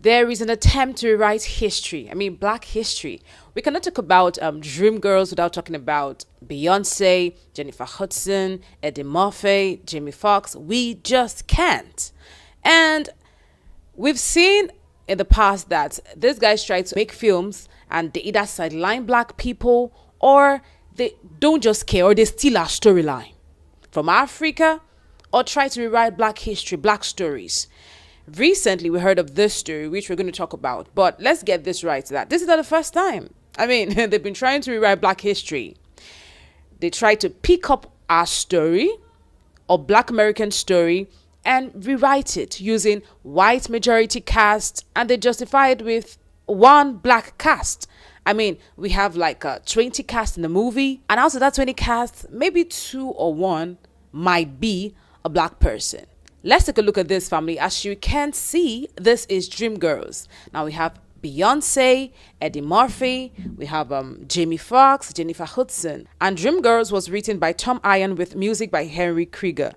There is an attempt to rewrite history. I mean, black history. We cannot talk about Dreamgirls without talking about Beyonce, Jennifer Hudson, Eddie Murphy, Jamie Foxx. We just can't. And we've seen in the past that these guys try to make films and they either sideline black people or they don't just care or they steal our storyline from Africa or try to rewrite black history, black stories. Recently, we heard of this story, which we're going to talk about. But let's get this right, that this is not the first time. I mean, they've been trying to rewrite black history. They try to pick up our story or black American story and rewrite it using white majority cast, and they justify it with one black cast. I mean, we have like 20 cast in the movie, and out of that 20 cast, maybe 2 or 1 might be a black person. Let's take a look at this, family. As you can see, this is Dreamgirls. Now we have Beyonce, Eddie Murphy, we have Jamie Foxx, Jennifer Hudson. And Dreamgirls was written by Tom Iron with music by Henry Krieger.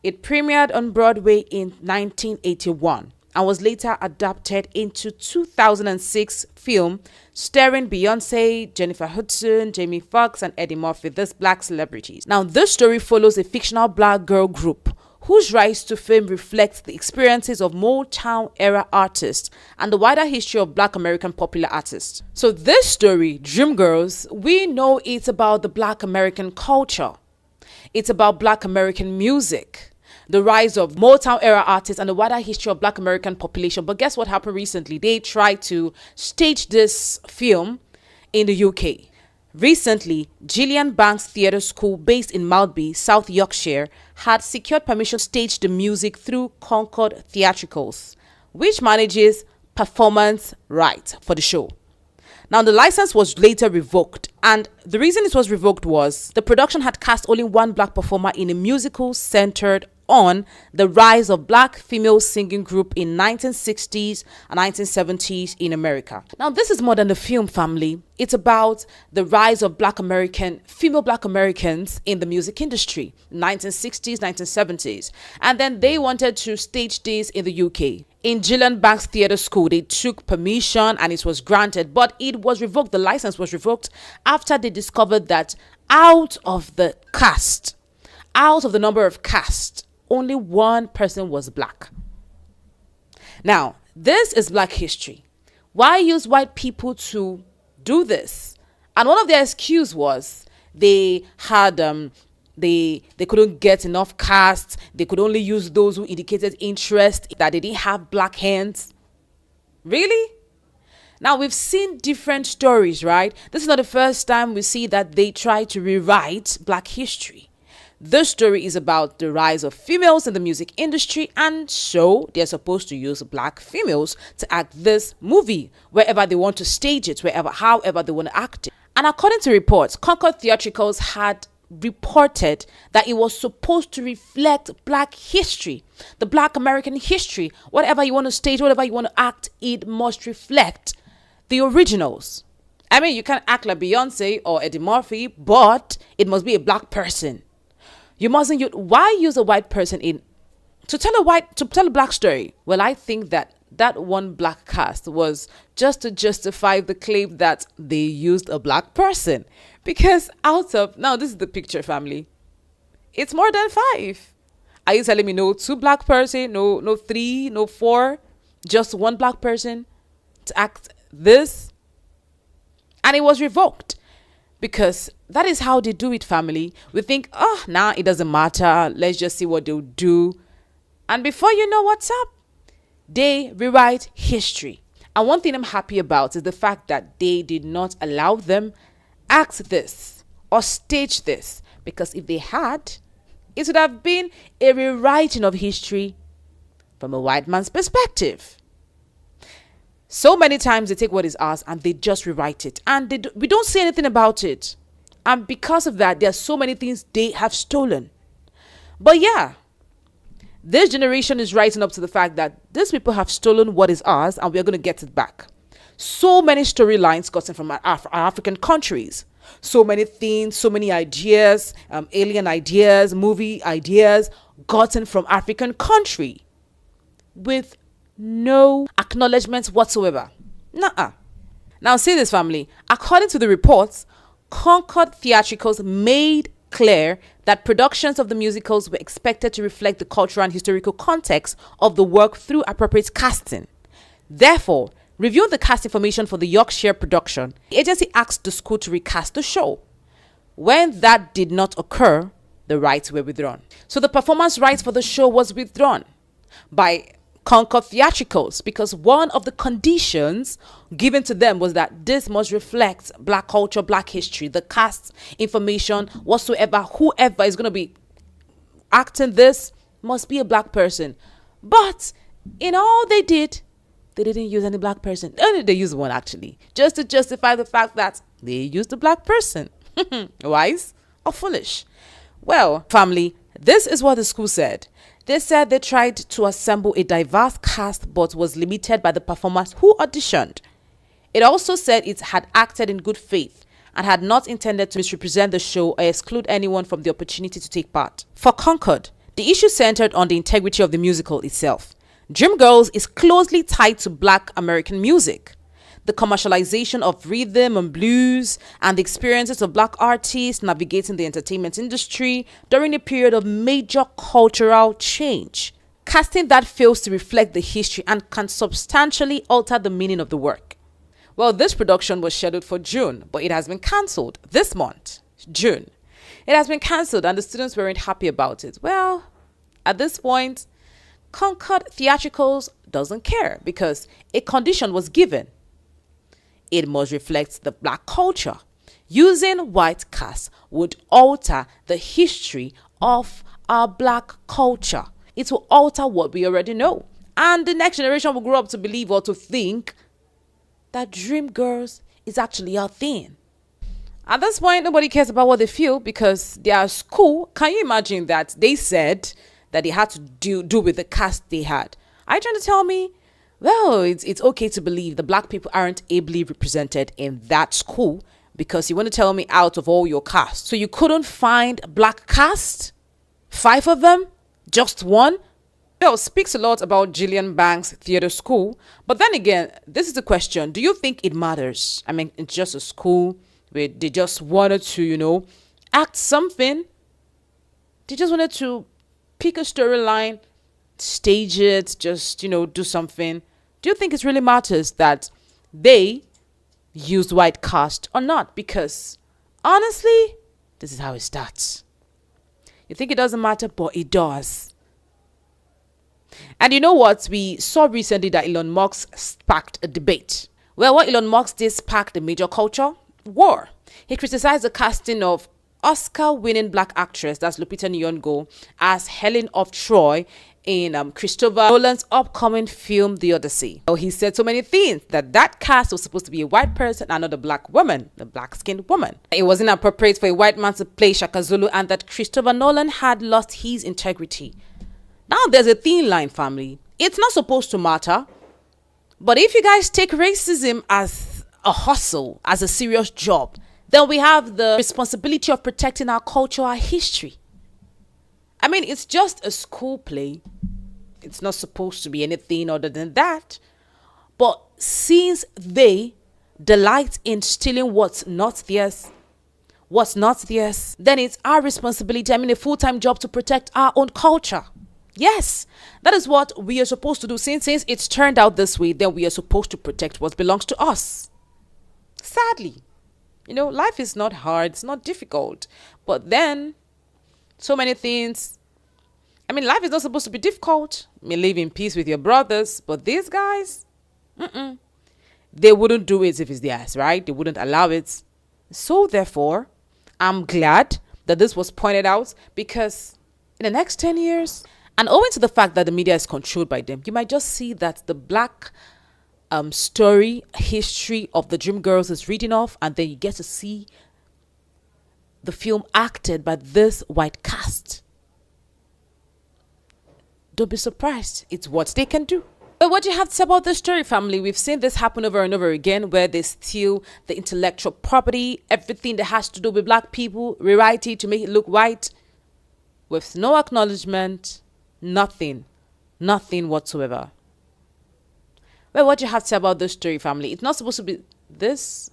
It premiered on Broadway in 1981 and was later adapted into 2006 film starring Beyonce, Jennifer Hudson, Jamie Foxx, and Eddie Murphy, these black celebrities. Now, this story follows a fictional black girl group whose rise to fame reflects the experiences of Motown era artists and the wider history of black American popular artists. So this story, Dreamgirls, we know it's about the black American culture. It's about black American music, the rise of Motown era artists and the wider history of black American population. But guess what happened recently? They tried to stage this film in the UK. Recently, Gillian Banks Theatre School, based in Maltby, South Yorkshire, had secured permission to stage the music through Concord Theatricals, which manages performance rights for the show. Now, the license was later revoked, and the reason it was revoked was the production had cast only one black performer in a musical centered on the rise of black female singing group in 1960s and 1970s in America. Now, this is more than the film, family. It's about the rise of female black Americans in the music industry, 1960s, 1970s. And then they wanted to stage this in the UK. In Gillian Banks Theatre School, they took permission and it was granted, but it was revoked. The license was revoked after they discovered that out of the number of cast, only one person was black. Now, this is black history. Why use white people to do this? And one of their excuses was they had they couldn't get enough cast. They could only use those who indicated interest, that they didn't have black hands. Really? Now, we've seen different stories, right? This is not the first time we see that they try to rewrite black history. This story is about the rise of females in the music industry, and so they're supposed to use black females to act this movie wherever they want to stage it, however they want to act it. And according to reports, Concord Theatricals had reported that it was supposed to reflect black history, the black American history. Whatever you want to stage, whatever you want to act, it must reflect the originals. I mean, you can't act like Beyonce or Eddie Murphy, but it must be a black person. You mustn't use, why use a white person to tell a black story? Well, I think that one black cast was just to justify the claim that they used a black person. Because now this is the picture, family. It's more than 5. Are you telling me no 2 black person, no 3, no 4, just one black person to act this? And it was revoked. Because that is how they do it, family. We think, it doesn't matter. Let's just see what they'll do. And before you know what's up, they rewrite history. And one thing I'm happy about is the fact that they did not allow them act this or stage this. Because if they had, it would have been a rewriting of history from a white man's perspective. So many times they take what is ours and they just rewrite it. And we don't say anything about it. And because of that, there are so many things they have stolen. But yeah, this generation is rising up to the fact that these people have stolen what is ours and we're going to get it back. So many storylines gotten from our African countries. So many things, so many ideas, alien ideas, movie ideas gotten from African country with No acknowledgement whatsoever. Nuh-uh. Now see this, family. According to the reports, Concord Theatricals made clear that productions of the musicals were expected to reflect the cultural and historical context of the work through appropriate casting. Therefore, reviewing the cast information for the Yorkshire production, the agency asked the school to recast the show. When that did not occur, the rights were withdrawn. So the performance rights for the show was withdrawn by Concord Theatricals because one of the conditions given to them was that this must reflect black culture, black history, the cast information whatsoever. Whoever is going to be acting this must be a black person. But in all they didn't use any black person. Only they used one, actually, just to justify the fact that they used a black person. Wise or foolish? Well, family, this is what the school said. They said they tried to assemble a diverse cast but was limited by the performers who auditioned. It also said it had acted in good faith and had not intended to misrepresent the show or exclude anyone from the opportunity to take part. For Concord, the issue centered on the integrity of the musical itself. Dreamgirls is closely tied to Black American music. The commercialization of rhythm and blues and the experiences of Black artists navigating the entertainment industry during a period of major cultural change. Casting that fails to reflect the history and can substantially alter the meaning of the work. Well, this production was scheduled for June, but it has been cancelled this month, June. It has been cancelled and the students weren't happy about it. Well, at this point, Concord Theatricals doesn't care because a condition was given. It must reflect the black culture. Using white cast would alter the history of our black culture. It will alter what we already know. And the next generation will grow up to believe or to think that Dreamgirls is actually our thing. At this point, nobody cares about what they feel because their school, can you imagine that they said that they had to do with the cast they had? Are you trying to tell me, well, it's okay to believe the black people aren't ably represented in that school because you want to tell me out of all your cast. So you couldn't find black cast? 5 of them? Just one? Well, speaks a lot about Gillian Banks Theatre School. But then again, this is the question. Do you think it matters? I mean, it's just a school where they just wanted to, act something. They just wanted to pick a storyline, stage it, just, do something. Do you think it really matters that they used white cast or not? Because honestly, this is how it starts. You think it doesn't matter, but it does. And you know what? We saw recently that Elon Musk sparked a debate. Well, what Elon Musk did sparked a major culture war. He criticized the casting of Oscar-winning black actress, that's Lupita Nyong'o, as Helen of Troy in Christopher Nolan's upcoming film, The Odyssey. So he said so many things that cast was supposed to be a white person and not a black woman, a black-skinned woman. It wasn't appropriate for a white man to play Shaka Zulu and that Christopher Nolan had lost his integrity. Now there's a thin line, family. It's not supposed to matter. But if you guys take racism as a hustle, as a serious job, then we have the responsibility of protecting our culture, our history. I mean, it's just a school play. It's not supposed to be anything other than that. But since they delight in stealing what's not theirs, then it's our responsibility, a full-time job to protect our own culture. Yes, that is what we are supposed to do. Since it's turned out this way, then we are supposed to protect what belongs to us. Sadly. Life is not hard. It's not difficult. But then, so many things. Life is not supposed to be difficult. Live in peace with your brothers. But these guys, they wouldn't do it if it's theirs, right? They wouldn't allow it. So therefore, I'm glad that this was pointed out because in the next 10 years, and owing to the fact that the media is controlled by them, you might just see that the black story, history of the Dreamgirls is reading off, and then you get to see the film acted by this white cast. Don't be surprised. It's what they can do. But what do you have to say about this story, family? We've seen this happen over and over again where they steal the intellectual property, everything that has to do with black people, rewrite it to make it look white with no acknowledgement, nothing whatsoever. Well, what do you have to say about this story, family? It's not supposed to be this,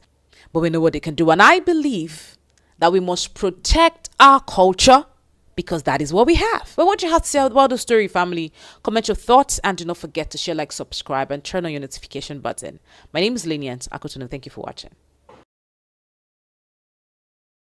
but we know what they can do. And I believe that we must protect our culture because that is what we have. Well, what do you have to say about the story, family? Comment your thoughts and do not forget to share, like, subscribe, and turn on your notification button. My name is Lynient Akotonou. Thank you for watching.